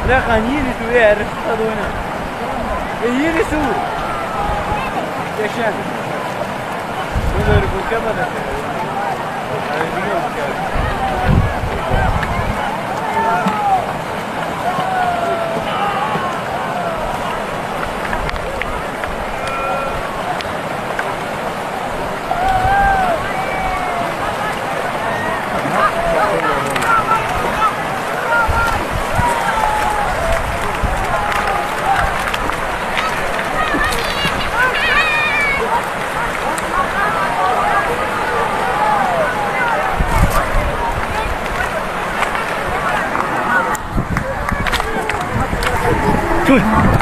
لا غنيني توي عرفت هذونا هي اللي سور يا شان ولا يركب كذا Good.